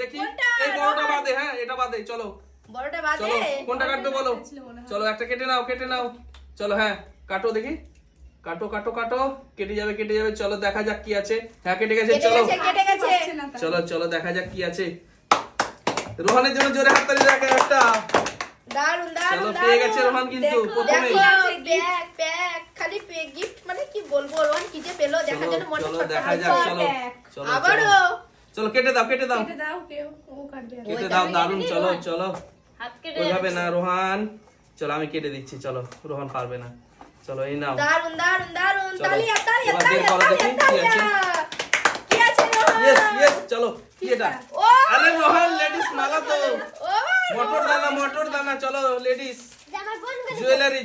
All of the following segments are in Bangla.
দেখি এই বড়টা বাদে, হ্যাঁ এটা বাদে, চলো বড়টা বাদে। চলো কোনটা কাটবে বলো, চলো একটা কেটে নাও, চলো হ্যাঁ কাটো দেখি, কাটো কাটো কাটো, কেটে যাবে, চলো দেখা যাক কি আছে। হ্যাঁ কেটে গেছে, চলো কেটে গেছে। চলো চলো দেখা যাক কি আছে। রোহানের জন্য জোরে হাততালি রাখে একটা। দারুন চলো পেয়ে গেছে রোহান কিন্তু প্রথমে। প্যাক খালি গিফট মানে কি বলবো, রোহান কি যে পেলো দেখার জন্য মনে চলো দেখা যাক, চলো চলো আবারও চলো কেটে দাও কেটে দাও, কেউ ও কাটবে। কেটে দাও, দারুন, চলো চলো হাত কেটে ওইভাবে না রোহান, চলো আমি কেটে দিচ্ছি, চলো রোহান পারবে না, চলো এই নাও। দারুন দারুন দারুন, চলো, তালিয়া তালিয়া এবার বের করো দেখি কি আছে। কি আছে রোহান? ইয়েস ইয়েস, চলো কি এটা? ও আরে রোহান লেডিস মালা তো, ও মোটর দানা, চলো লেডিস জুয়েলারি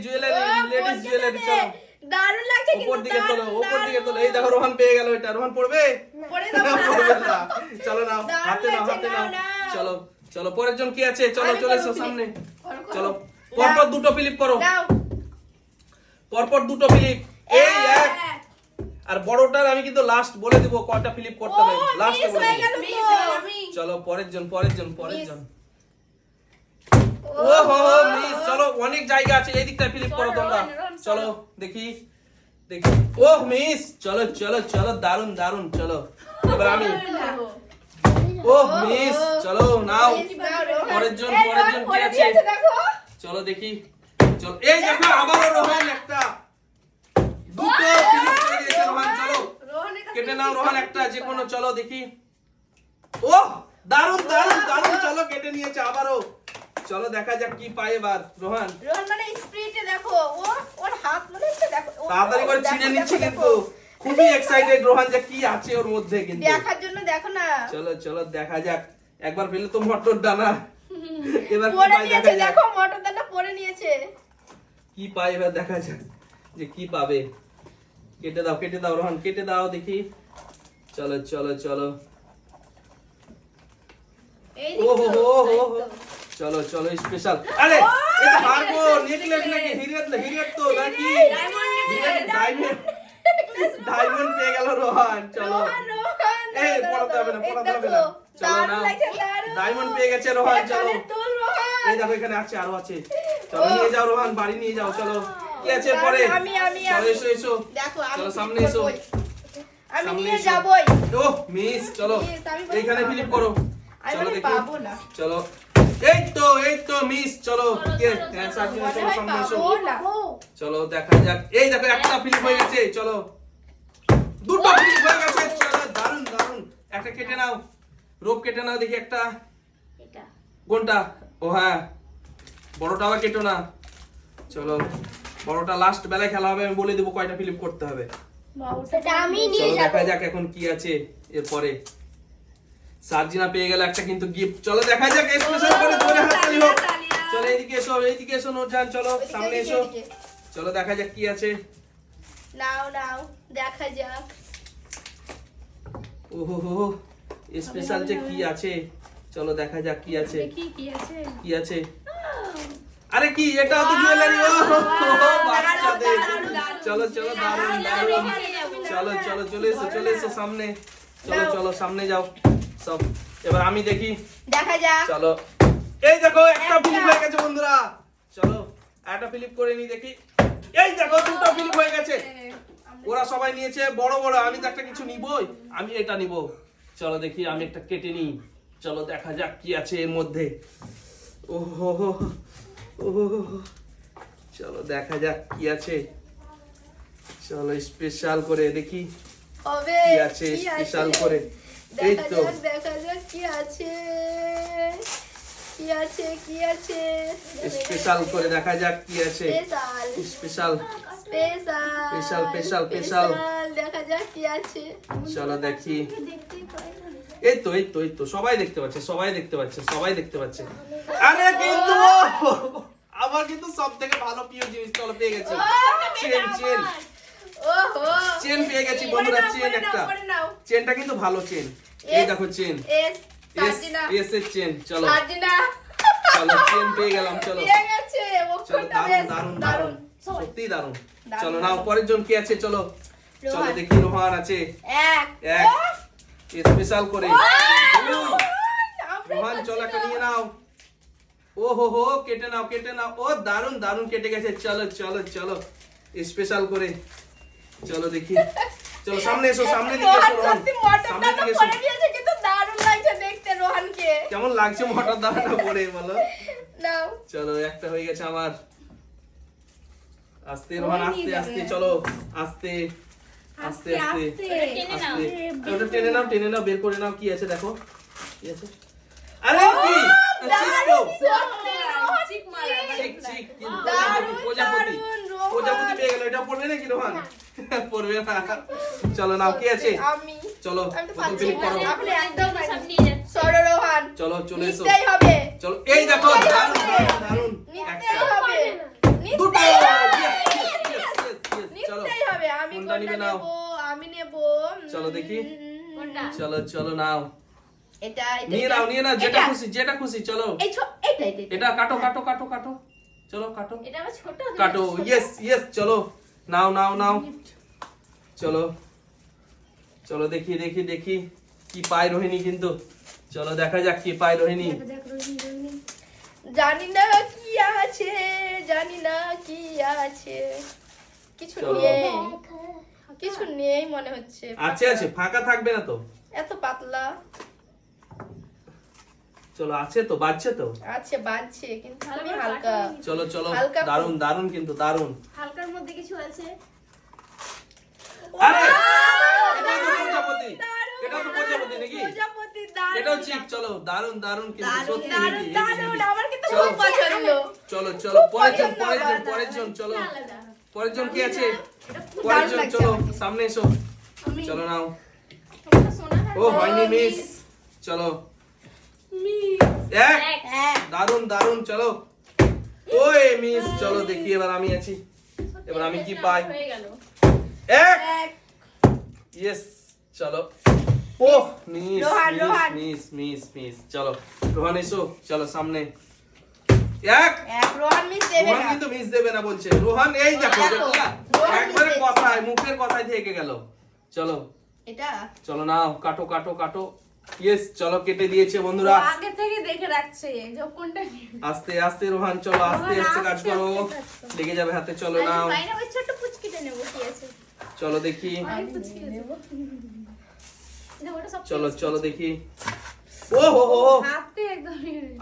লেডিস জুয়েলারি, চলো দারুন লাগছে কিন্তু উপর দিকে তোলো, এই দেখো রোহান পেয়ে গেল এটা। রোহান পড়বে? পরে দাও পড়বে না। চলো নাও, দারুণ হাতে নাও, লাগছে, নাও। চলো চলো পরের জন কি আছে, চলো আমি চলে করবো এসো ফিলিপ। সামনে, করো, করো। চলো পরপর দুটো ফিলিপ করো, দাও পরপর দুটো ফিলিপ, এই এক। আর বড়টার আমি কিন্তু লাস্ট বলে দিব কয়টা ফিলিপ করতে হবে, লাস্টে বলে হয়ে দেব। গেল মিস তো। হয়ে আমি। চলো পরের জন Miss। ওহো মিস, চলো অনেক জায়গা আছে, এই দিকটা ফিলিপ করো তোমরা, রোহান, চলো দেখি দেখি, ওহ মিস, চলো চলো চলো দারুন দারুন, চলো এবার আমি, ওহ মিস, চলো নাও পরের জন কি আছে, দেখো চলো দেখি, চলো এই দেখো আবারও রোহান একটা, দুটো ফিলিপ করে দিয়েছে রোহান, চলো রোহানের কাছে কেটে নাও রোহান একটা যে কোনো, চলো দেখি, ওহ দারুন দারুন দারুন, চলো কেটে নিয়েছে আবারও, চলো দেখা যাক কি পায় এবার রোহান। রোহন মানে স্পিরিটে দেখো, ওর হাত মানে হচ্ছে দেখো তাড়াতাড়ি করে ছিনে নিচ্ছে কিন্তু, খুবই এক্সাইটেড রোহান যে কি আছে ওর মধ্যে কিন্তু। দেখার জন্য দেখো না, চলো চলো দেখা যাক, একবার পেলে তো মটর দানা, এবার কি পরে পায় নিয়েছে দেখা যাক, দেখো মটর দানা পরে নিয়েছে। কি পায় এবার দেখা যাক যে কি পাবে। কেটে দাও রোহান, কেটে দাও দেখি, চলো চলো চলো, এই ওহো দেখো, হো হো এই হো, তো। চলো চলো স্পেশাল, আরে এটা হারবো, নেকলেস নাকি হিরিয়াত তো নাকি ডায়মন্ড পেয়ে গেল রোহান, চলো রোহান, এই পড়াতে হবে না, চলো দারুণ নাও, লাগছে, দারুণ। ডায়মন্ড পেয়ে গেছে রোহান, চলো কানের দুল রোহান। এই দেখো এখানে আছে, আরো আছে, চলো নিয়ে যাও রোহান, বাড়ি নিয়ে যাও, চলো কি আছে দারুণ, পরে, আমি চলো এসো এসো, দেখো আমি চলো flip সামনে এসো, করবোই। আমি সামনে নিয়ে এসো। যাবই, ওহ মিস, চলো Miss, আমি বলি এইখানে পাবো ফিলিপ না। করো, আমি চলো বলি দেখি, পাবো না। চলো এই তো মিস, চলো কে হ্যাঁ সার্জিনা, মনে চলো হয় সামনে এসো, পাবো না। চলো দেখা যাক, এই দেখো একটা ফিলিপ হয়ে গেছে, চলো দুটো ফিলিপ হয়ে গেছে, চলো দারুন দারুন, একটা কেটে নাও, রোপ কেটে নাও দেখি একটা, এটা কোনটা, ও হ্যাঁ বড়টা আবার কেটো না, চলো বড়টা লাস্ট বেলায় খেলা হবে, আমি বলে দেবো কয়টা ফিলিপ করতে হবে, এটা আমি নিয়ে চলো যাব। দেখা যাক এখন কি আছে এরপরে। সার্জিনা পেয়ে গেল একটা কিন্তু গিফট, চলো দেখা যাক স্পেশাল করে জোরে হাততালি হোক, চলো এইদিকে এসো নূরজাহান, চলো সামনে এসো, চলো দেখা যাক কি আছে, নাও নাও দেখা যাক। ওহো হো স্পেশাল যে কি আছে, চলো দেখা যাক কি আছে, দেখি কি আছে। কি আছে, আরে কি এটা তো জুয়েলারি, ও বাচ্চাদের, চলো চলো দারুন দারুন, চলো চলো চলে এসো সামনে, চলো চলো সামনে যাও সব, এবার আমি দেখি, দেখা যাক। চলো এই দেখো একটা ফিলিপ হয়ে গেছে বন্ধুরা, চলো একটা ফিলিপ করে নি দেখি, এই দেখো দুটো ফিলিপ হয়ে গেছে, ওরা সবাই নিয়েছে বড় বড়, আমি তো একটা কিছু নিবই, আমি এটা নিব, চলো দেখি আমি একটা কেটে নিই, চলো দেখা যাক কি আছে এর মধ্যে, ওহো হো ওহো, চলো দেখা যাক কি আছে, চলো স্পেশাল করে দেখি হবে কি আছে, স্পেশাল করে, এই তো দেখা যাক কি আছে, কি আছে কি আছে, স্পেশাল করে দেখা যাক কি আছে, স্পেশাল স্পেশাল স্পেশাল দেখা যাক কি আছে। চলো দেখি, দেখতেই পাই না। এই তো সবাই দেখতে পাচ্ছে, আরে কিন্তু আমার কিন্তু সব থেকে ভালো প্রিয় জিনিস চলো পেয়ে গেছি, চেন পেয়ে গেছি বন্ধুরা, চেন একটা, চেনটা কিন্তু ভালো চেন, এই দেখো চেন, এস এর চেন, চলো চলো চেন পেয়ে গেলাম, চলো চলো দারুন দারুন সত্যি দারুন, চলো নাও পরের জন কি আছে, চলো চলো দেখি, রোহান আছে এক স্পেশাল করে, রোহান চলো একটা নিয়ে নাও। ও হো কেটে নাও। ও দারুন দারুন কেটে গেছে। চলো চলো চলো স্পেশাল করে। চলো দেখি, চলো সামনে এসো, সামনে দিকে এসো রোহান, সত্যি মটরটা সামনে তো দিকে এসো। পরে দিয়েছে, কিন্তু দারুণ লাগছে দেখতে রোহানকে। কেমন লাগছে মটর দানাটা পরে বলো? নাও। চলো একটা হয়ে গেছে আমার। আস্তে রোহান, আস্তে আস্তে চলো, আস্তে আস্তে আস্তে আস্তে। ওটা টেনে নাও, বের করে নাও। কি আছে দেখো, কি আছে? আরে কি দারুণ সত্যি রোহান, চিক মারা। ঠিক ঠিক, কিন্তু দারুণ, প্রজাপতি দারুণ, রোহান। প্রজাপতি পেয়ে গেল। এটা পড়বে নাকি রোহান? পড়বে না। চলো নাও, কি আছে? আমি চলো আমি তো বোতল পাচ্ছি ফিলিপ না। করো। আপনি একদম সব নিয়ে যাচ্ছে। সরো রোহান, চলো চলে এসো। নিতেই হবে, চলো এই দেখো, নিতেই দারুণ হবে। দারুণ দারুণ। নিতেই একটা, হবে, দুটো। নিতেই হবে। চলো নিতেই হবে। আমি কোনটা নিবে কোনটা নাও? নেব? আমি নেব চলো দেখি। কোনটা? চলো চলো নাও, এটা নিয়ে নাও যেটা খুশি, যেটা খুশি। চলো এই এটা এটা কাটো কাটো কাটো কাটো। চলো কাটো এটা আবার ছোট। কাটো। ইয়েস ইয়েস, চলো নাও নাও নাও। চলো চলো দেখি দেখি দেখি কি পায় রোহিণী। কিন্তু চলো দেখা যাক কি পায় রোহিণী। জানি না কি আছে, জানি না কি আছে। কিছু চলো। নেই, কিছু নেই মনে হচ্ছে। আছে আছে, ফাঁকা থাকবে না তো। এত পাতলা চলো আছে তো, বাজছে তো। আছে, বাজছে কিন্তু ভালো খুবই করে হালকা। কাটুনি। চলো চলো, হালকা দারুন দারুন কিন্তু দারুন। হালকার মধ্যে কিছু আছে। আরে Wow! এটাও তো প্রজাপতি, এটাও তো প্রজাপতি নাকি? প্রজাপতি দারুণ, এটাও চিক। চলো দারুন দারুন কিন্তু দারুণ, সত্যি দারুণ, হেভি, দারুণ। Heavy, heavy. আমার কিন্তু চলো। খুব পছন্দ। চলো চলো পরের জন, পছন্দ পরের জন, আমার। পরের জন। চলো আলাদা। পরের জন কি আছে? দারুণ পরের জন লাগছে চলো আমাকে। সামনে এসো। আমি চলো নাও। ওটা সোনা না। ও হয়নি মিস। চলো এক। হ্যাঁ, দারুন দারুন। চলো ওই মিস। চলো দেখি এবার আমি আছি। এবার আমি কি পাই? হয়ে গেল। এক। এক। ইয়েস। চলো oh miss Rohan, miss Rohan. Miss miss miss. চলো রোহান এসো, চলো সামনে। এক। এক। রোহান মিস দেবে রোহান না। কিন্তু মিস দেবে না বলছে। রোহান এই দেখো দেখো, দেখলা? রোহান একবারে miss কথায়, মুখের কথায় থেকে গেল। চলো এটা চলো নাও, কাটো কাটো কাটো। ইয়েস, চলো কেটে দিয়েছে বন্ধুরা। আগে থেকে দেখে রাখছে যে কোনটা নিবে। আস্তে আস্তে রোহান, চলো আস্তে আস্তে কাজ করো, লেগে যাবে হাতে। চলো নাও, বাইরে ওই ছোট পুচকিটা নেব কি আছে? চলো দেখি। অনেক পুচকি আছে। এটা ওটা সব চলো চলো দেখি। ও হো হো, হাতে একদম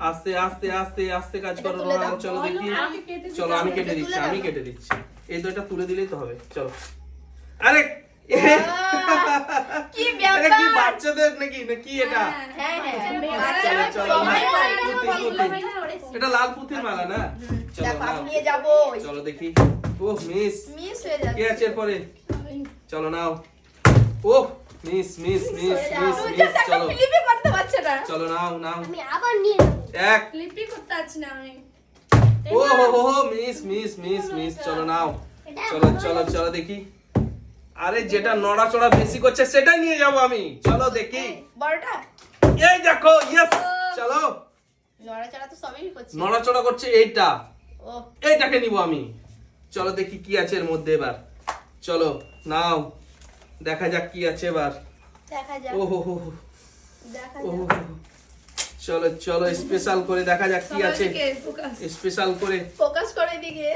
আস্তে আস্তে আস্তে আস্তে কাজ এটা করো তুলে রোহান। দাও। চলো দেখি। আমি কেটে দিই। চলো আমি কেটে এটা দিচ্ছি, তুলে আমি দাও। কেটে দিচ্ছি। এই তো এটা তুলে দিলেই তো হবে। চলো। আরে কি এটা কি ব্যাপার? বাচ্চাদের নাকি, না কি এটা? হ্যাঁ হ্যাঁ, চলো, বাচ্চারা চলো, সবাই নাও। পারে। পুঁতি, পুঁতি। এটা লাল পুঁতির মালা না? চলো দেখো আমি নাও। নিয়ে যাবো। চলো দেখি। ওহ মিস। মিস হয়ে কে যাচ্ছে। আছে এরপরে? চলো নাও। ওহ মিস মিস মিস মিস তুই মিস। just একটা চলো ফিলিপই করতে পারছে না। চলো নাও নাও। আমি আবার নিয়ে নেব। এক। লিপি করতে আছি না আমি। ও হো হো হো, মিস মিস মিস মিস। চলো নাও। চলো চলো চলো দেখি। আরে যেটা নড়াচড়া বেশি করছে সেটাই নিয়ে যাবো আমি। চলো দেখি। বড়টা এই দেখো, ইয়েস। চলো। নড়াচড়া তো সবই করছে। নড়াচড়া করছে এইটা, ও এইটাকে নিব আমি। চলো দেখি কি আছে এর মধ্যে এবার। চলো নাও, দেখা যাক কি আছে এবার। দেখা যাক, ও হো হো হো, দেখা ও হো যাক। হো। চলো চলো স্পেশাল করে দেখা যাক কি আছে। সবাইকে ফোকাস। স্পেশাল করে ফোকাস করে দিকে।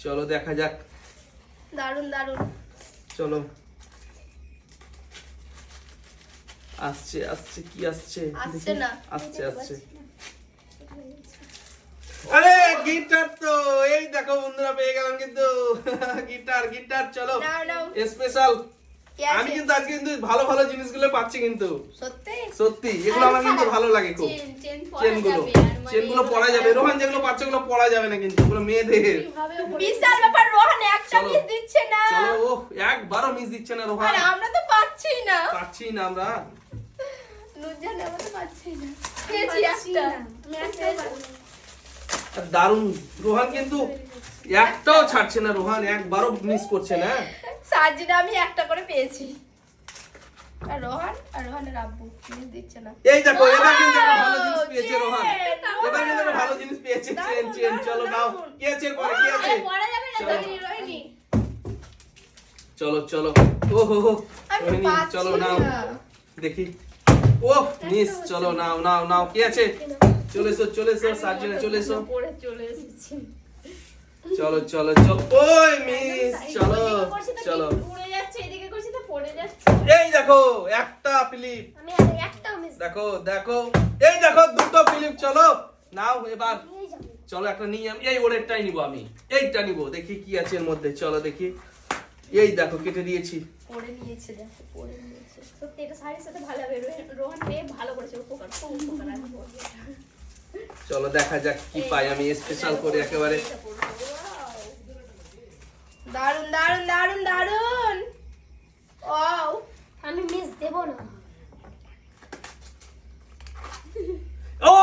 চলো দেখা যাক। দারুন দারুন। চলো আসছে আসছে, কি আসছে আসছে দেখি। না। আসছে আসছে। আরে গিটার তো, এই দেখো বন্ধুরা পেয়ে গেলাম কিন্তু। Guitar guitar. চলো নাও নাও। স্পেশাল। কি আমি আছে? কিন্তু আজকে কিন্তু ভালো ভালো জিনিসগুলো পাচ্ছি কিন্তু, সত্যি? সত্যি এগুলো আমার কিন্তু ভালো লাগে খুব। চেন পরা চেনগুলো, যাবে আর মানে চেনগুলো পরা যাবে। রোহান যেগুলো পাচ্ছে ওগুলো পরা যাবে না কিন্তু, ওগুলো মেয়েদের। কিভাবে বিশাল ব্যাপার, রোহান একটা চলো। মিস দিচ্ছে না। চলো ও একবারও মিস দিচ্ছে না রোহান। আর আমরা তো পাচ্ছি না। পাচ্ছি না আমরা। নুরজান আমরা তো পাচ্ছি না। পেয়েছি পেয়েছি একটা। আমি একটাও পারিনি। আর দারুণ রোহান কিন্তু একটাও ছাড়ছে না। রোহান একবারও মিস করছে না। সার্জিনা আমি একটা করে পেয়েছি। আর রোহানের আব্বু মিস দিচ্ছে না। এই দেখো এবার কিন্তু একটা ভালো জিনিস Wow, পেয়েছে রোহান। চেন, এবার কিন্তু একটা ভালো জিনিস পেয়েছে। চেন দারুণ, চেন। চলো নাও। দারুণ। কি আছে এরপরে, কি আছে? আরে পরা যাবে না চলো। রোহিণী রোহিণী। চলো চলো। ও হো হো, আমি রোহিণী, পাচ্ছি চলো নাও না। দেখি। ওহ মিস, চলো নাও নাও নাও, কি আছে? চলে এসো সার্জেনে চলে এসো। পড়ে চলে এসেছি। চলো চলো চলো, ওই মিস, চলো চলো। উড়ে যাচ্ছে, এদিকে করছি তো পড়ে যাচ্ছে। এই দেখো একটা ফিলিপ, আমি আর একটাও মিস দেখো দেখো, এই দেখো দুটো ফিলিপ। চলো নাও এবার, নিয়ে যাবো। চলো একটা নিয়ে আমি এই ওরেরটাই নিব, আমি এইটা নিব, দেখি কি আছে এর মধ্যে। চলো দেখি, এই দেখো কেটে দিয়েছি। পড়ে নিয়েছে, দেখো পড়ে নিয়েছে। সত্যি এটা শাড়ির সাথে ভালো হবে। রোহান পেয়ে ভালো করেছে, উপকার খুব উপকার আসবে। চলো দেখা যাক কি পাই আমি স্পেশাল করে একেবারে। দারুন দারুন দারুন দারুন। ওয়াও, আমি মিস দেবো না। ও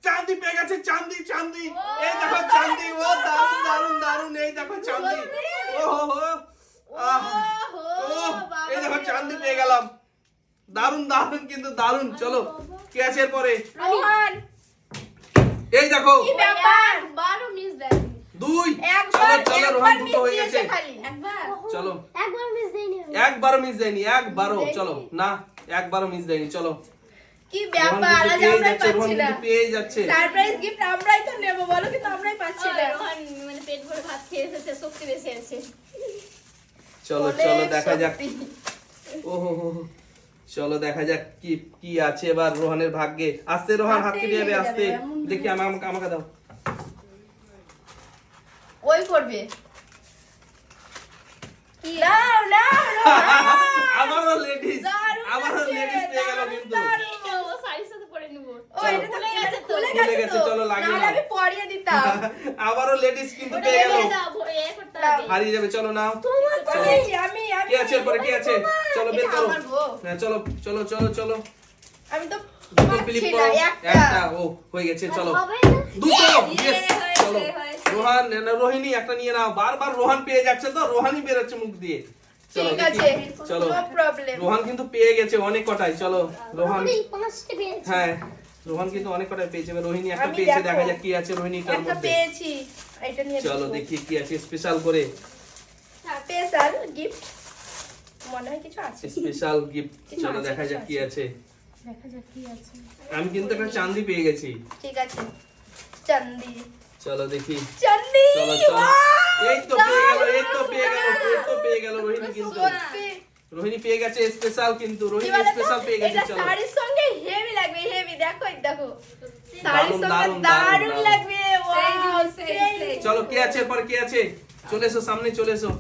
চাঁদি পেয়ে গেছে, চাঁদি চাঁদি, এই দেখো চাঁদি। ও দারুন দারুন দারুন, এই দেখো চাঁদি। ও হো এই দেখো চাঁদি পেয়ে গেলাম। দারুন দারুন, কিন্তু দারুন। চলো কি আছে এরপরে? রোহান এই দেখো কি ব্যাপার? বারো মিস দেয়। দুই। একবার চলো চলো, রোহান একবার দুটো মিস হয়ে গেছে। দিয়েছে খালি একবার। চলো একবার মিস দেয়নি আমি। একবারও মিস দেয়নি, একবারও। চলো না, একবারও মিস দেয়নি। চলো কি রোহান ব্যাপার? কিন্তু আজ পেয়ে আমরাই যাচ্ছে, রোহান পাচ্ছি না। কিন্তু পেয়ে যাচ্ছে। সারপ্রাইজ গিফট আমরাই তো নেব, বলো, কিন্তু আমরাই পাচ্ছি না। রোহান মানে পেট ভরে ভাত খেয়ে এসেছে, শক্তি বেশি আছে। চলো অনেক চলো দেখা যাক। সত্যি। ওহো হো হো। চলো দেখা যাক কি কি আছে এবার রোহানের ভাগ্যে। আস্তে রোহান, হাত কেটে যাবে, আস্তে। দেখি আমাকে দাও। ওই করবে। নাও নাও রোহান। আমারও লেডিস, দারুণ আমারও আছে, লেডিস পেয়ে গেল দারুণ, কিন্তু। দারুণ। ও শাড়ির সাথে পরে নিবো। ও, এটা তো খুলে গেছে তো। খুলে খুলে গেছে গেছে, তো। চলো লাগিয়ে নাহলে নাও। আমি পরিয়ে দিতাম। আবারও লেডিস কিন্তু ওটা পেয়ে গেল। এনে দাও, ভরে এ করতে হবে। হারিয়ে যাবে, চলো নাও। পরিয়েছি আমি কি আছে এরপরে, কি আছে? চলো বের এটা করো। আমার বউ। হ্যাঁ চলো চলো চলো চলো, আমি তো দুটো ফিলিপ পাচ্ছি করো। না, একটা, ও হয়ে গেছে। চলো হবে না। দুটো। Yes, Yes, হয়েছে, চলো হয়েছে। রোহান না, রোহিণী একটা নিয়ে নাও। বারবার রোহান পেয়ে যাচ্ছে তো, রোহানই বেরোচ্ছে মুখ দিয়ে। চলো ঠিক দেখি। আছে, চলো নো প্রবলেম। রোহান কিন্তু পেয়ে গেছে অনেক কটাই। চলো রোহান, আমি 5টা পেয়েছি। হ্যাঁ রোহান কিন্তু অনেক কটাই পেয়েছে। এবার রোহিণী একটা আমি পেয়েছে, দেখো। দেখা যাক কি আছে রোহিণীটার একটা মধ্যে। পেয়েছি, এটা নিয়ে চলো দেখো। দেখি কি আছে স্পেশাল করে। স্পেশাল গিফট মনে হয় কিছু আছে। স্পেশাল গিফট, কিছু চলো আছে, দেখা কিছু যাক কি আছে। দেখা যাক কি আছে। আমি কিন্তু একটা চাঁদি পেয়ে গেছি। ঠিক আছে, চাঁদি চলো দেখি। চাঁদি। চলো চলো, Wow, এই তো পেয়ে গেল, এই তো দারুণ, পেয়ে গেল, এই তো পেয়ে গেল রোহিণী কিন্তু। সত্যি। রোহিণী পেয়ে গেছে স্পেশাল, কিন্তু কি রোহিণী বলো তো? স্পেশাল পেয়ে গেছে। এটা চলো শাড়ির সঙ্গে হেভি লাগবে, হেভি। দেখো এই দেখো, শাড়ির দারুণ, সঙ্গে দারুণ, দারুণ দারুণ। লাগবে। Wow, সেই। চলো কে আছে এরপর, কে আছে? চলে এসো সামনে, চলে এসো।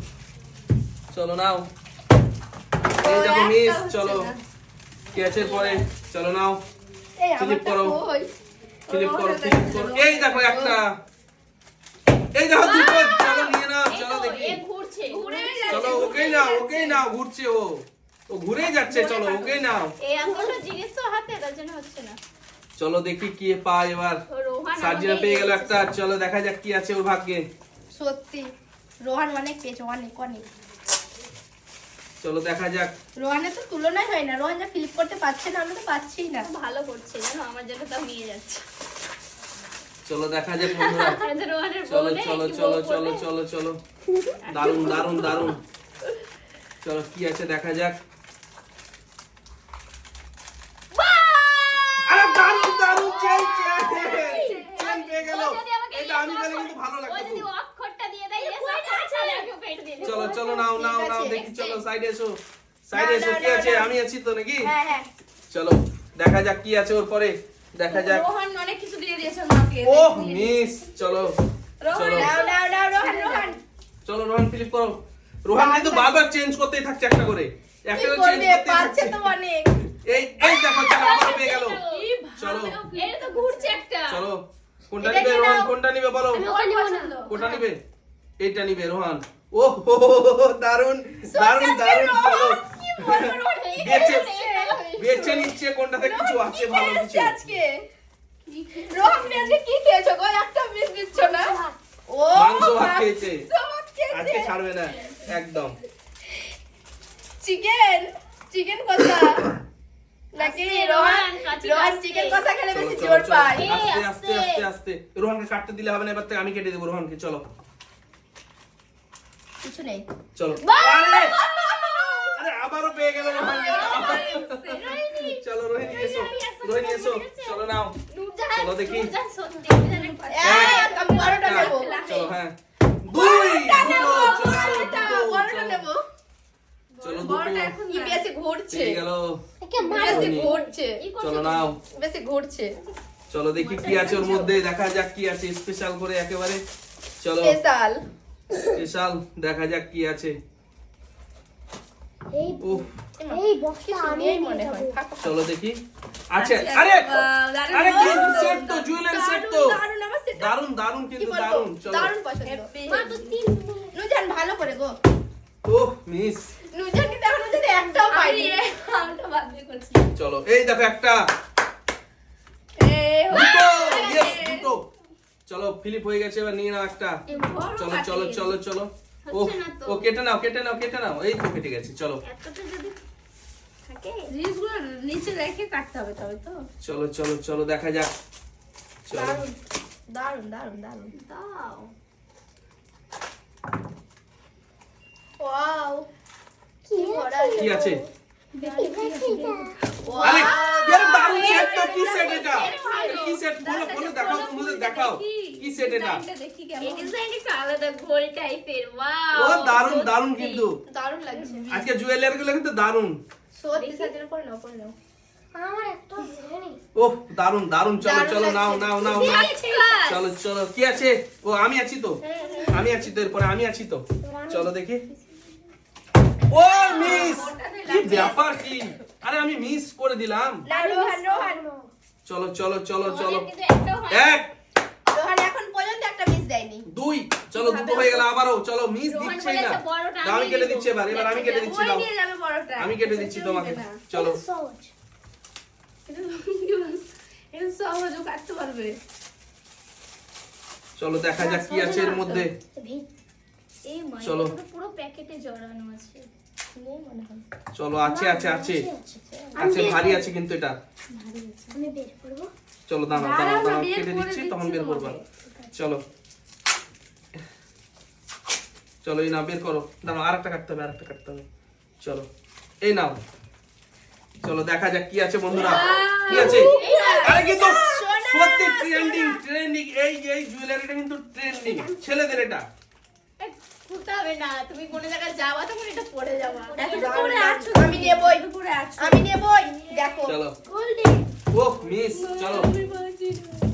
চলো নাও, এই দেখো একটা মিস। হচ্ছে চলো না। কে আছে এরপরে? চলো নাও, এই ফিলিপ আমারটা করো। কই? ফিলিপ করো, রোহানের ফিলিপ কাছে করো। চলো। এই দেখো একটা, এই দেখো দুটো। চলো নিয়ে নাও, এই চলো তো, দেখি। এ ঘুরছে। ঘুরে চলো ওকেই নাও, ওকেই নাও, ঘুরছে ও, ও ঘুরেই যাচ্ছে। চলো ওকেই নাও। এই এতগুলো জিনিস তো হাতে, তার জন্য হচ্ছে না। চলো দেখি কি পায় এবার। ও রোহান সার্জিনা আমাকে পেয়ে গেল দিয়েছে। একটা। চলো দেখা যাক কি আছে ওর ভাগ্যে। সত্যি রোহান অনেক পেয়েছে, অনেক অনেক। চলো দেখা যাক। রোহানের তো তুলনাই হয় না। রোহান যা ফিলিপ করতে পারছে না, আমরা তো পাচ্ছি না। খুব ভালো করছে জানো, আমার জন্য তাও নিয়ে যাচ্ছে। চলো দেখা যাক বন্ধুরা। এই যে রোহানের বউ চলো নেই, চলো কি চলো বউ চলো করবে? চলো চলো, দারুন দারুন দারুন। চলো কি আছে দেখা যাক। আরে দারুন দারুন, চেন চেন চেন পেয়ে গেল। ও যদি আমাকে এটা আমি পেলে কিন্তু ভালো ও লাগতো যদি খুব। অক্ষরটা দিয়ে দেয়, yes অক্ষর, তাহলে আমি ওকে এটা দিয়ে দেব। চলো চলো নাও নাও নাও, আছে, দেখি। চলো সাইডে এসো, সাইডে না, এসো। না, কি না, আছে? না। আমি আছি তো নাকি? হ্যাঁ হ্যাঁ, চলো দেখা যাক কি আছে ওর পরে, দেখা যাক। রোহান অনেক কিছু দিয়ে দিয়েছে মাকে। ও মিস। চলো রোহান চলো নাও নাও নাও, রোহান রোহান চলো রোহান ফিলিপ করো। রোহান কিন্তু বারবার চেঞ্জ করতেই থাকছে একটা করে, কি একটা করে চেঞ্জ করবে? করতেই পাচ্ছে থাকছে। তো অনেক। এই এই দেখো, চলো আবার পেয়ে গেল। কি চলো এটা তো ঘুরছে একটা। চলো, কোনটা এটা নিবে নিয়ে রোহান? নাও। কোনটা নিবে বলো? আমি ওকে নিব না। কোনটা নিবে? এইটা নিবে রোহান। ও হো হো হো, দারুন দারুন দারুন। চলো কি বলবো, রোহান কি বেঁচে খেয়েছে? বেঁচে নিচ্ছে কোনটাতে কিছু রোহান আছে কি ভালো খেয়েছে কিছু। আজকে? রোহান তুমি আজকে কি খেয়েছো গো? একটা মিস দিচ্ছ না। ও মাংস ভাত খেয়েছে। মাংস ভাত আজকে খেয়েছে। ছাড়বে না একদম। চিকেন, চিকেন কষা নাকি? আস্তে, রোহান রোহান, কাছে রোহান আস্তে। চিকেন কষা খেলে চলো বেশি চলো জোর চলো, পায়। এই, আস্তে আস্তে আস্তে। আস্তে আস্তে। রোহানকে কাটতে দিলে হবে না, এবার থেকে আমি কেটে দেবো রোহানকে। চলো কিছু নেই। চলো। বাহ! আরে আরে আবারও পেয়ে গেল রোহান চলো রোহিণী এসো রোহিণী এসো চলো নাও চলো দেখি সত্যি আমি বড়টা নেব চলো হ্যাঁ দুই দুটো বড়টা নেব চলো দুটো কি বেশি ঘুরছে পেয়ে গেল বেশি ঘুরছে চলো নাও বেশি ঘুরছে চলো দেখি কি আছে ওর মধ্যে দেখা যাক কি আছে স্পেশাল করে একেবারে চলো স্পেশাল স্পেশাল দেখা যাক কি আছে উফ এই বক্সটা আমি আমি মনে হয় চলো দেখি আচ্ছা আরে আরে কি সেট তো জুয়েলারি সেট তো দারুণ আমার সেট দারুন দারুন কিন্তু দারুন চলো দারুণ পছন্দ মা তো তিন নুজান ভালো করে গো ওহ মিস নুজান কিন্তু এখনো যদি একটাও পাইনি আমটা বাদ দিয়ে করছি চলো এই দেখো একটা এই দুটো ইয়েস দুটো চলো ফিলিপ হয়ে গেছে এবার নিয়ে নাও একটা চলো চলো চলো চলো ও ও কেটে নাও কেটে নাও কেটে নাও এই তো কেটে গেছে চলো এতটা যদি থাকে জিনিসগুলো নিচে রেখে কাটতে হবে তবে তো চলো চলো চলো দেখা যাক চলো দারুণ দারুণ দারুণ দারুণ দাও ওয়াও কি কি আছে ওয়াও আরে यार দারুণ সেট তো কি সেট এটা কি সেট বলো বলো দেখাও তোমাদের দেখাও কি সেট এটা দেখি এই কেমন ডিজাইনটা একটু আলাদা গোল টাইপের ওয়াও ও দারুণ দারুণ কিন্তু দারুণ লাগছে আজকে জুয়েলারি গুলো কিন্তু দারুণ সত্যি সাজের পর নাও পরে নাও আমার একটা হয়নি ওহ দারুণ দারুণ চলো দারুণ চলো নাও লাগছে। নাও নাও নাও চলো চলো কি আছে ও আমি আছি তো আমি আছি তো এরপরে আমি আছি তো চলো দেখি ও মিস কি ব্যাপার কি আরে আমি মিস করে দিলাম না রোহান রোহান চলো চলো চলো চলো কিন্তু একটাও হয় এক রোহান এখন পর্যন্ত একটা মিস দেয়নি দুই চলো দুটো হয়ে গেল আবারও চলো মিস রোহান দিচ্ছেই না বলেছে বড়টা দাও, আমি আমি কেটে নিবো। দিচ্ছি এবার আমি কেটে দিচ্ছি ওই দাও নিয়ে যাবে বড়টা আমি কেটে দিচ্ছি তোমাকে চলো সহজ এটা সহজও কাটতে পারবে চলো দেখা যাক কি আছে এর মধ্যে এই মা চলো। এটা তো পুরো প্যাকেটে জড়ানো আছে নেই মনে হয় চলো আছে আছে আছে আছে ভারী আছে কিন্তু এটা আমি বের করব চলো দাঁড়াও দাঁড়াও দাঁড়াও না, দাঁড়াও বের কেটে করে দিচ্ছি দিচ্ছি তখন বের করবা তোমাকে। চলো চলো এই নাও বের করো দাঁড়াও আরেকটা কাটতে হবে আরেকটা কাটতে হবে চলো এই নাও চলো দেখা যাক কি আছে বন্ধুরা কি আছে আরে কিন্তু সত্যি ট্রেন্ডিং ট্রেন্ডিং এই জুয়েলারিটা কিন্তু ট্রেন্ডিং ছেলেদের এটা ফুটা হবে না তুমি কোন জায়গায় যাওয়া তখন এটা পড়ে যাবা এতটা পরে আছো আমি নেবই পরে আছো আমি নেবই দেখো চলো গোল্ডেন ও মিস চলো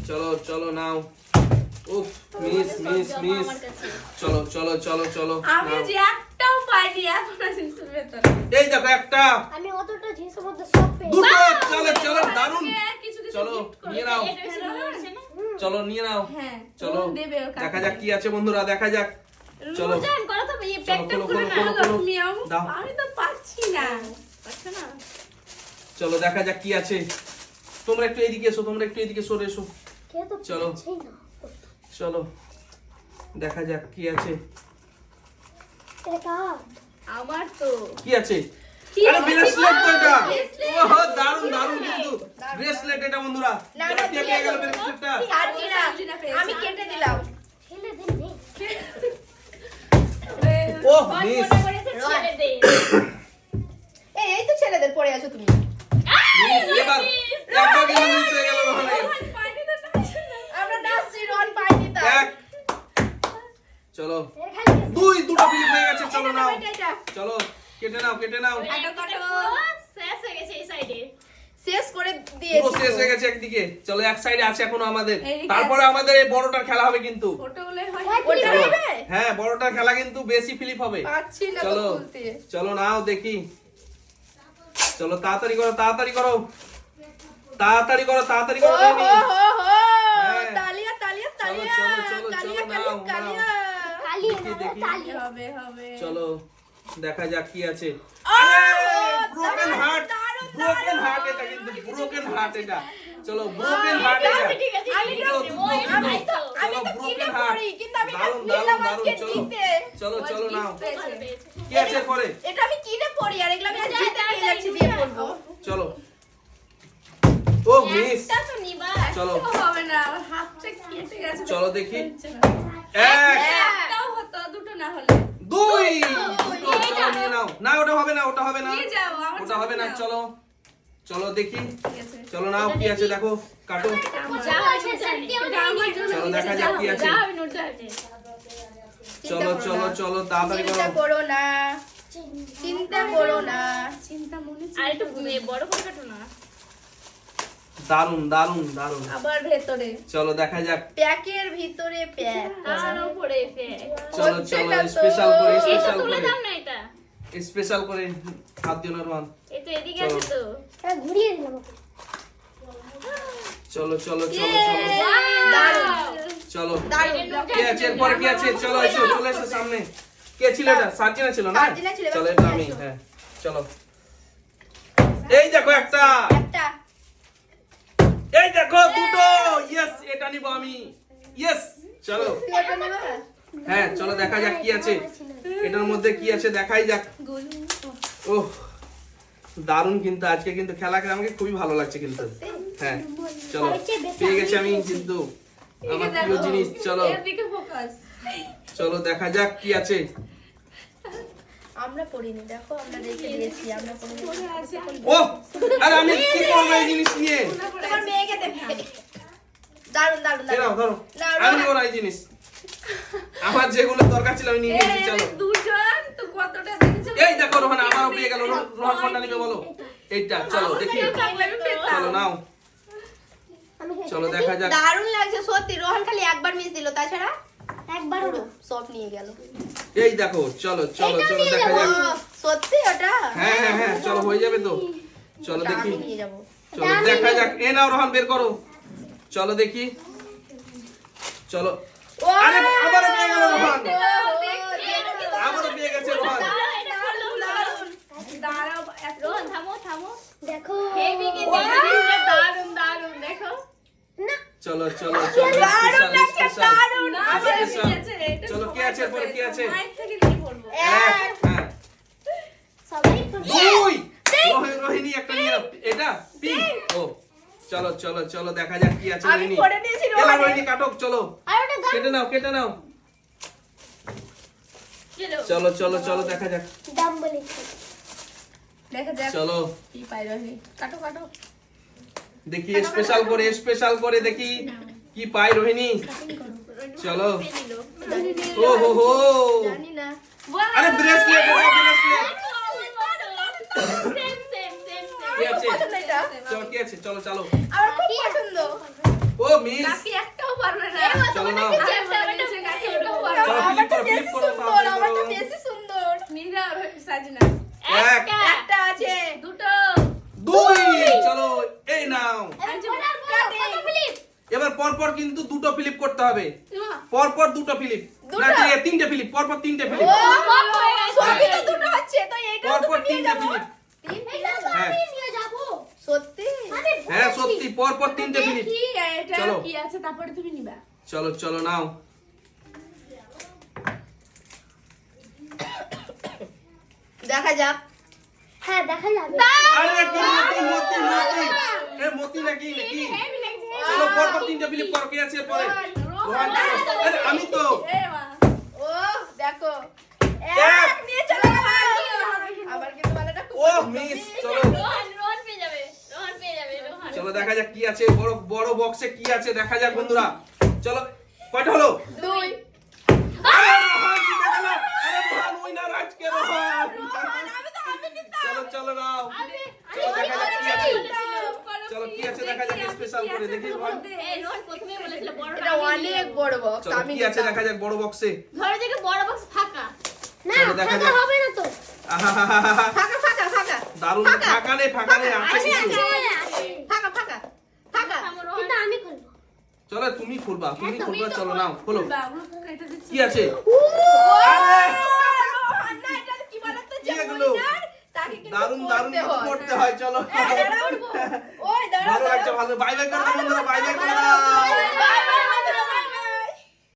চলো চলো নাও উফ মিস মিস মিস চলো চলো চলো চলো আমি নাও। যে একটাও পাইনি এখন জিনিসের ভেতরে এই দেখো একটা আমি অতটা জিনিসের মধ্যে সব পেয়ে দুটো চলো চলো দারুন কিছু কিছু চলো gift করে নিয়ে নাও এটা বেশি মনে হচ্ছে না চলো নিয়ে নাও হ্যাঁ চলো রোহন দেবে ওর দেখা কাছে। যাক কি আছে বন্ধুরা দেখা যাক চলো রোজান করো তো এই চলো প্যাকটা খোলো খুলে খোলো না খোলো খোলো তুমি দাও আমি তো পাচ্ছি না পারছো না চলো দেখা যাক কি আছে তোমরা একটু এদিকে এসো তোমরা একটু এদিকে সরে এসো কে তো চলো। পাচ্ছেই না চলো দেখা যাক কি আছে এটা আমার তো কি আছে কি আরে আছে? ব্রেসলেট তো এটা Bracelet? ওহো দারুন দারুন কিন্তু ব্রেসলেট এটা বন্ধুরা না, এটা না, কে পেয়ে গেল ব্রেসলেটটা সার্জিনা আমি কেটে দিলাম ছেলে দিন নেই ও মন মিস মনে করেছে ছেলে দে এই তো ছেলেদের পড়ে আছো তুমি মিস এবার একবার কিন্তু মিস হয়ে গেল ওখানে আমরা নাচছি রন পাইনি তা এক চলো এর খালি দুটো ফিলিপ হয়ে গেছে চলো নাও এটা চলো কেটে নাও কেটে নাও কাটো, কাটো। শেষ হয়ে গেছে এই সাইডে শেষ করে পুরো দিয়েছি শেষ হয়ে গেছে একদিকে চলো এক সাইডে আছে এখনো আমাদের এইদিকে তারপরে আমাদের এই বড়টার খেলা হবে কিন্তু ফটোগুলো হয় ওটা চলো। হবে হ্যাঁ বড়টার খেলা কিন্তু বেশি ফিলিপ হবে পাচ্ছি না তো চলো খুলতে চলো নাও দেখি চলো তাড়াতাড়ি করো তাড়াতাড়ি করো তাড়াতাড়ি করো তাড়াতাড়ি ও করো হো বেবি। হো হো হ্যাঁ। তালিয়া তালিয়া তালিয়া চলো, চলো, কালিয়া চলো, কালিয়া নাও, কালিয়া তালি দেখি, না দেখি। তালি হবে হবে চলো দেখা যাক কি আছে ও, ব্রোকেন হার্ট দারুণ, ব্রোকেন দারুণ। হার্ট এটা কিন্তু ব্রোকেন হার্ট এটা চলো ব্রোকেন হার্ট এটা ঠিক আছে আমি দুটো, তো দুটো, আমি দুটো। তো চলো, কিনে broken heart। পড়ি কিন্তু আমি দারুণ, নিলাম দারুণ, আজকে চলো। জিতে চলো, ও চলো, gift নাও। পেয়েছে। কি আছে পরে এটা আমি কিনে পড়ি আর এগুলো আমি আজ জিতে পেয়ে যাচ্ছি দিয়ে পড়বো চলো ও মিস একটা তো নিবা চলো তো হবে না আমার হাতটা কেটে গেছে চলো দেখি হচ্ছে না। এক একটাও হতো দুটো না হলে দুই দুটো, চলো নিয়ে নাও। না ওটা হবে না, ওটা হবে না, নিয়ে যাও, আমার ওটা হবে না। চামচ চলো চলো দেখি, ঠিক আছে। চলো নাও কি আছে দেখো, কাটো। যা আছে সেটাও আমার জন্য চলো দেখা যাক কি আছে। যা আমি নোট আছে চলো চলো চলো তাড়াতাড়ি চিন্তা করো। করো না, চিন্তা করো না। চিন্তা মনে আর একটু বড় করে কাটো না দারুন দারুন দারুন। আবার ভেতরে চলো দেখা যাক। প্যাকের ভিতরে প্যাক। তার উপরে চলো হচ্ছে চলো না তো। স্পেশাল করে, এটা স্পেশাল তুলে করে, দাও না এটা স্পেশাল করে হাত দিও না রোহান। এই তো এদিকে চলো। আছে তো ঘুরিয়ে দিলাম চলো চলো চলো চলো দারুণ। চলো। দারুণ। কি আছে এরপরে, কি আছে? চলো এসো, চলে এসো সামনে। কে ছিল এটা? সার্জিনা ছিল না? সার্জিনা ছিল, এবার চলো তুমি এটা আমি, আসো। হ্যাঁ চলো। এই দেখো একটা, একটা। এই দেখো দুটো। ইয়েস, এটা নিব আমি। ইয়েস, চলো। তুই ওটা নেবা? হ্যাঁ চলো দেখা যাক কি আছে এটার মধ্যে, কি আছে দেখাই যাক। ওহ দারুণ, কিন্তু আজকে কিন্তু খেলা খেলে আমাকে খুবই ভালো লাগছে কিন্তু। হ্যাঁ চলো, পেয়ে গেছি আমি কিন্তু আমার প্রিয় জিনিস। চলো এদিকে ফোকাস। চলো দেখা যাক কি আছে। আমরা পড়িনি, দেখো আমরা রেখে দিয়েছি, আমরা পড়িনি। ও আর আমি কি করবো এই জিনিস নিয়ে? তোমার মেয়েকে দেবে। দারুণ দারুণ এ নাও, দারুণ। ধরো। নাও, আমি নাও। নিবো না এই জিনিস, আমার যেগুলো দরকার ছিল আমি নিয়ে নিয়েছি। চলো দুজন তো কতটা দেখেছো? এই দেখো রোহান আমারও পেয়ে গেল। রোহান কোনটা নিবে বলো? এইটা, চলো দেখি। চলো নাও, চলো দেখা যাক। দারুণ লাগছে সত্যি। রোহন খালি একবার মিস দিল, তাছাড়া একবারও না সব নিয়ে গেল। এই দেখো, চলো চলো চলো দেখা ও, যাক। সত্যি ওটা? হ্যাঁ হ্যাঁ হ্যাঁ চলো, হয়ে যাবে তো। চলো ওটা দেখি, আমি নিয়ে যাবো। চলো দেখা যাক। এ নাও রোহান, বের করো। চলো দেখি, চলো। ও, আরে আবারও পেয়ে গেল রোহান, দেখছি। আবারও পেয়ে গেছে রোহান। দারুণ, দারুণ। দাঁড়াও, রোহন থামো থামো দেখো হেভি কে দারুন দারুন দেখো না চলো চলো চলো, দারুণ স্পেশাল লাগছে, স্পেশাল দারুণ। আমার স্পেশাল। কি আছে? এটা চলো কি আছে এরপরে, কি আছে? মাইক থেকে নিয়ে পড়বো এক, হ্যাঁ সবাই দুই। রোহিণী একটা নিয়ে নাও। এটা পিঙ্ক। ও চলো চলো চলো দেখা যাক কি আছে। আমি রোহিণী, পড়ে নিয়েছি এলা রোহনের। রোহিণী কাটক, চলো আর ওটা দাম কেটে নাও, কেটে নাও। চলো চলো চলো চলো দেখা যাক। দাম বলেছি দেখা যাক চলো কি পাই রোহিণী। কাটো কাটো। দেখি স্পেশাল করে, স্পেশাল করে দেখি কি পাই রোহিণী। চলো। ও হো হো, জানি না। আরে ব্রেসলেট, এটা ব্রেসলেট। সেম সেম সেম কি আছে? পছন্দ এটা? চলো কি আছে? চলো চলো। আমার খুব পছন্দ। ও মিস, কাকি একটাও পারবে না। চলো নাও। আমারটা আমারটা বেশি flip করো, সুন্দর, তাড়াতাড়ি আমারটা করো। বেশি সুন্দর। মীরা সাজনা। এক, একটা আছে। দুটো দুই। চলো এই নাও। কাটি। এবার পরপর কিন্তু দুটো ফ্লিপ করতে হবে, পরপর দুটো ফ্লিপ। না দুটো? যে তিনটে ফ্লিপ, পরপর তিনটে ফ্লিপ, ও, সবই তো দুটো হচ্ছে, তো এইটাও পরপর দুটো নিয়ে তিনটে যাবো। ফ্লিপ। এটা তো হ্যাঁ। আমি নিয়ে যাব সত্যি? হ্যাঁ সত্যি, পরপর তিনটে ফ্লিপ। কি এটা চলো। কি আছে, তারপরে তুমি নিবা। চলো চলো নাও। দেখা যাক। হ্যাঁ দেখা যাবে আরে কি মতি মতি মতি, এ মতি নাকি নাকি? চলো পরপর তিনটে ফ্লিপ করো। কি আছে পরে? রোহান করো। আরে আমি তো ও দেখো, এক। এক নিয়ে চলে গেল। আবার কিন্তু বালাটা খুব ও পছন্দ। মিস। চলো রোহন রোহন পেয়ে যাবে রোহন চলো দেখা যাক কি আছে। বড় বড় বক্সে কি আছে দেখা যাক বন্ধুরা। চলো কয়টা হলো? দুই। আরে রোহান জিতে গেল। আরে রোহান উইনার আজকে, রোহান। চলো চলো নাও। চলো দেখা যাক কি আছে। চলো কি আছে দেখা যাক স্পেশাল করে দেখি রোহান। এই রোহন প্রথমেই বলেছিল বড় এটা অনেক বড় বক্স। চলো আমি কি আছে দেখা যাক বড় বক্সে। ধরো দেখে বড় বক্স ফাঁকা না চলো দেখা ফাঁকা যাক। হবে না তো আহাহাহাহা। ফাঁকা ফাঁকা ফাঁকা দারুণ, ফাঁকা নেই ফাঁকা নেই, আছে আছে, কিছু। আছে। ফাঁকা ফাঁকা ফাঁকা। থামো রোহন কিন্তু আমি খুলবো চলো তুমি খুলবা, তুমি খুলবা। চলো নাও খোলো। কি আছে? ও